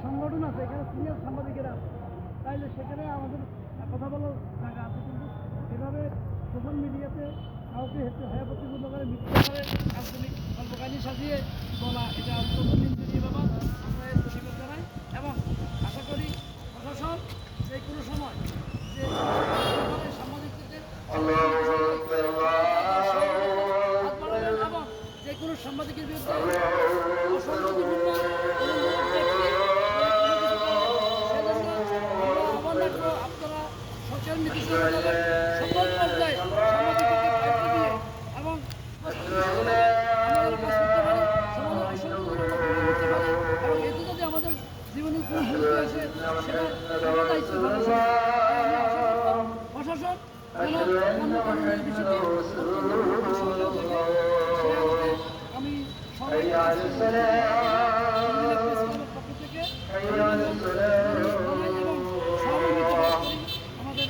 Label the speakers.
Speaker 1: সংগঠন আছে, এখানে সিনিয়র সাংবাদিকেরা, তাইলে সেখানে আমাদের কথা বলার জায়গা আছে। কিন্তু এভাবে সোশ্যাল মিডিয়াতে কাউকে হ্যাঁ প্রতিপন্ন করে মিথ্যা করে আঞ্চলিক কল্পকাহিনী সাজিয়ে বলা, এটা অত্যন্ত নিন্দনীয় ব্যাপার। আমরা এর প্রতিবাদ জানাই এবং আশা করি প্রশাসন যে কোনো সময় যে সাংবাদিকদের এবং যে কোনো সাংবাদিকের বিরুদ্ধে অসংগতিপূর্ণ আপনারা সরকার নীতি সকল পর্যায়ে সাংবাদিকদেরকে দায়িত্ব দিয়ে এবং এবং এতে যদি আমাদের জীবনে কোনো হুমকি আসে সেটা দায়িত্ব প্রশাসন আমি পক্ষ থেকে আমাদের